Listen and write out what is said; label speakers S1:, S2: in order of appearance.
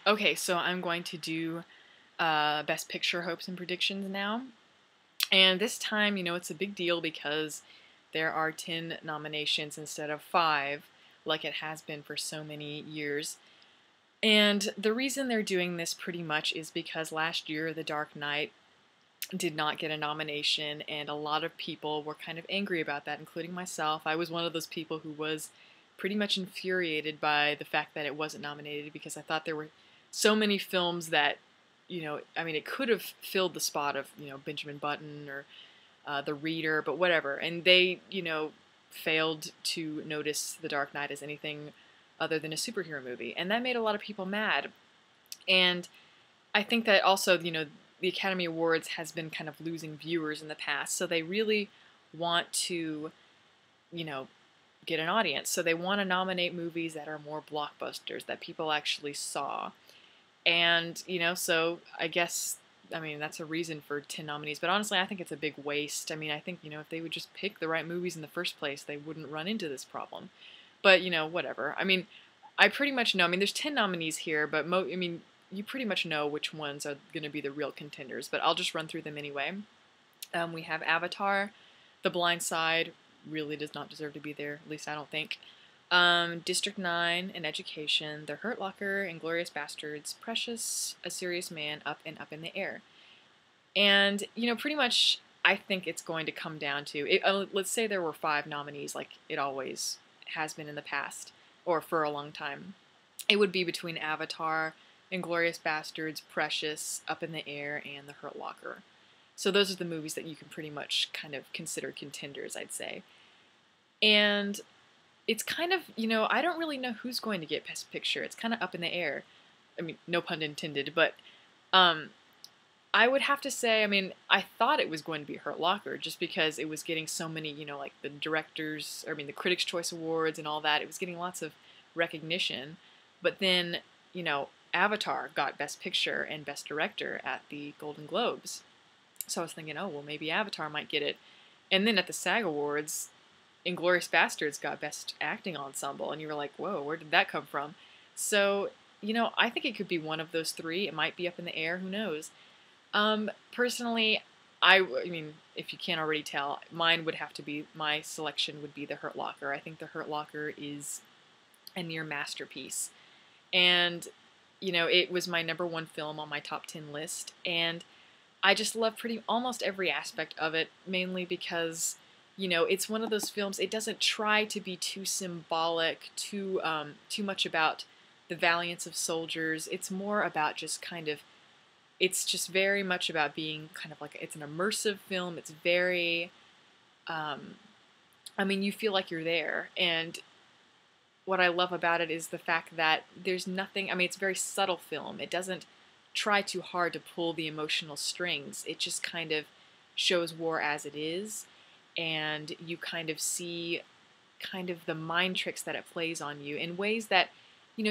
S1: Okay, so I'm going to do Best Picture hopes and predictions now. And this time, it's a big deal because there are 10 nominations instead of 5, like it has been for so many years. And the reason they're doing this pretty much is because last year The Dark Knight did not get a nomination, and a lot of people were kind of angry about that, including myself. I was one of those people who was pretty much infuriated by the fact that it wasn't nominated because I thought there were so many films that, it could have filled the spot of, Benjamin Button or The Reader, but whatever. And they, failed to notice The Dark Knight as anything other than a superhero movie. And that made a lot of people mad. And I think that also, the Academy Awards has been kind of losing viewers in the past, so they really want to, you know, get an audience. So they want to nominate movies that are more blockbusters, that people actually saw. And, so I guess, that's a reason for 10 nominees. But honestly, I think it's a big waste. I think, if they would just pick the right movies in the first place, they wouldn't run into this problem. But, whatever. I pretty much know. There's 10 nominees here, but you pretty much know which ones are going to be the real contenders. But I'll just run through them anyway. We have Avatar, The Blind Side, really does not deserve to be there, at least I don't think. District 9, An Education, The Hurt Locker, Inglourious Basterds, Precious, A Serious Man, Up and Up in the Air. And, pretty much I think it's going to come down to, let's say there were 5 nominees like it always has been in the past, or for a long time. It would be between Avatar, Inglourious Basterds, Precious, Up in the Air, and The Hurt Locker. So those are the movies that you can pretty much kind of consider contenders, I'd say. And it's kind of, I don't really know who's going to get Best Picture. It's kind of up in the air. No pun intended, but I would have to say, I thought it was going to be Hurt Locker just because it was getting so many, like the the Critics' Choice Awards and all that. It was getting lots of recognition. But then, Avatar got Best Picture and Best Director at the Golden Globes. So I was thinking, oh, well, maybe Avatar might get it. And then at the SAG Awards, Inglourious Basterds got Best Acting Ensemble, and you were like, whoa, where did that come from? So, I think it could be one of those 3. It might be up in the air, who knows? Personally, if you can't already tell, my selection would be The Hurt Locker. I think The Hurt Locker is a near masterpiece. And, it was my #1 film on my top 10 list, and I just love almost every aspect of it, mainly because, it's one of those films, it doesn't try to be too symbolic, too much about the valiance of soldiers. It's more about it's just very much about being kind of like, it's an immersive film. It's very, you feel like you're there. And what I love about it is the fact that there's nothing, it's a very subtle film. It doesn't try too hard to pull the emotional strings. It just kind of shows war as it is, and you kind of see kind of the mind tricks that it plays on you in ways that, you